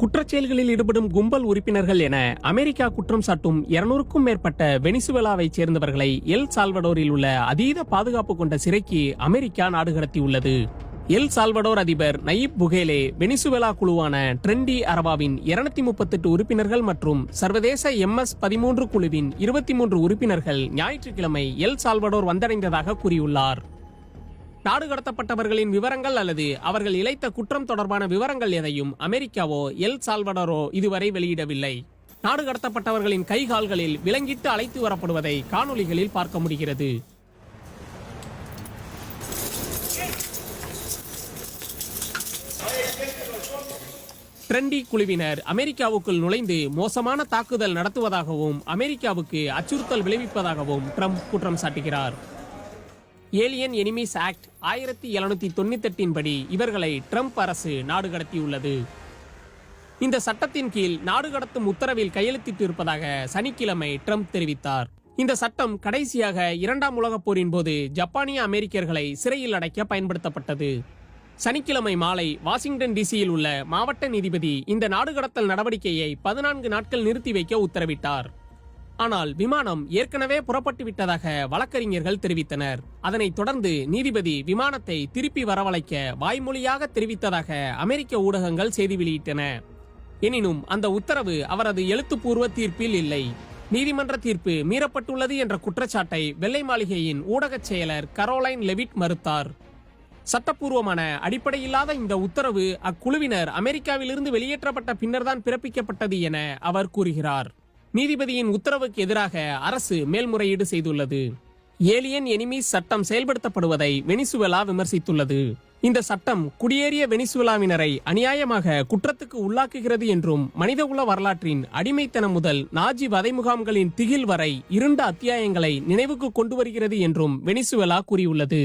குற்றச்செயல்களில் ஈடுபடும் கும்பல் உறுப்பினர்கள் என அமெரிக்கா குற்றம் சாட்டும் 200க்கும் மேற்பட்ட வெனிசுவேலாவைச் சேர்ந்தவர்களை எல் சால்வடோரில் உள்ள அதீத பாதுகாப்பு கொண்ட சிறைக்கு அமெரிக்கா நாடு கடத்தியுள்ளது. எல் சால்வடோர் அதிபர் நயீப் புகேலே வெனிசுவேலா குழுவான ட்ரெண்டி அரபாவின் 238 உறுப்பினர்கள் மற்றும் சர்வதேச MS-13 குழுவின் 23 உறுப்பினர்கள் ஞாயிற்றுக்கிழமை எல் சால்வடோர் வந்தடைந்ததாக கூறியுள்ளார். நாடு கடத்தப்பட்டவர்களின் விவரங்கள் அல்லது அவர்கள் இழைத்த குற்றம் தொடர்பான விவரங்கள் எதையும் அமெரிக்காவோ எல் சால்வடோரோ இதுவரை வெளியிடவில்லை. நாடு கடத்தப்பட்டவர்களின் கைகால்களில் விலங்கிட்டு அழைத்து வரப்படுவதை காணொலிகளில் பார்க்க முடிகிறது. ட்ரெண்டி குழுவினர் அமெரிக்காவுக்குள் நுழைந்து மோசமான தாக்குதல் நடத்துவதாகவும் அமெரிக்காவுக்கு அச்சுறுத்தல் விளைவிப்பதாகவும் ட்ரம்ப் குற்றம் சாட்டுகிறார். ஏலியன் எனிமீஸ் ஆக்ட் 1798 படி இவர்களை ட்ரம்ப் அரசு நாடு கடத்தியுள்ளது. இந்த சட்டத்தின் கீழ் நாடு கடத்தும் உத்தரவில் கையெழுத்திட்டு இருப்பதாக சனிக்கிழமை ட்ரம்ப் தெரிவித்தார். இந்த சட்டம் கடைசியாக 2ஆம் உலகப் போரின் போது ஜப்பானிய அமெரிக்கர்களை சிறையில் அடைக்க பயன்படுத்தப்பட்டது. சனிக்கிழமை மாலை வாஷிங்டன் டிசியில் உள்ள மாவட்ட நீதிபதி இந்த நாடு கடத்தல் நடவடிக்கையை 14 நாட்கள் நிறுத்தி வைக்க உத்தரவிட்டார். ஆனால் விமானம் ஏற்கனவே புறப்பட்டு விட்டதாக வழக்கறிஞர்கள் தெரிவித்தனர். அதனைத் தொடர்ந்து நீதிபதி விமானத்தை திருப்பி வரவழைக்க வாய்மொழியாக தெரிவித்ததாக அமெரிக்க ஊடகங்கள் செய்தி வெளியிட்டன. எனினும் அந்த உத்தரவு அவரது எழுத்துப்பூர்வ தீர்ப்பில் இல்லை. நீதிமன்ற தீர்ப்பு மீறப்பட்டுள்ளது என்ற குற்றச்சாட்டை வெள்ளை மாளிகையின் ஊடகச் செயலர் கரோலைன் லெவிட் மறுத்தார். சட்டப்பூர்வமான அடிப்படையில்லாத இந்த உத்தரவு அக்குழுவினர் அமெரிக்காவிலிருந்து வெளியேற்றப்பட்ட பின்னர்தான் பிறப்பிக்கப்பட்டது என அவர் கூறுகிறார். நீதிபதியின் உத்தரவுக்கு எதிராக அரசு மேல்முறையீடு செய்துள்ளது. ஏலியன் எனிமீஸ் சட்டம் செயல்படுத்தப்படுவதை வெனிசுவேலா விமர்சித்துள்ளது. இந்த சட்டம் குடியேறிய வெனிசுவேலாவினரை அநியாயமாக குற்றத்துக்கு உள்ளாக்குகிறது என்றும் மனிதகுல வரலாற்றின் அடிமைத்தனம் முதல் நாஜி வதை முகாம்களின் திகில் வரை இருண்ட அத்தியாயங்களை நினைவுக்கு கொண்டு வருகிறது என்றும் வெனிசுவேலா கூறியுள்ளது.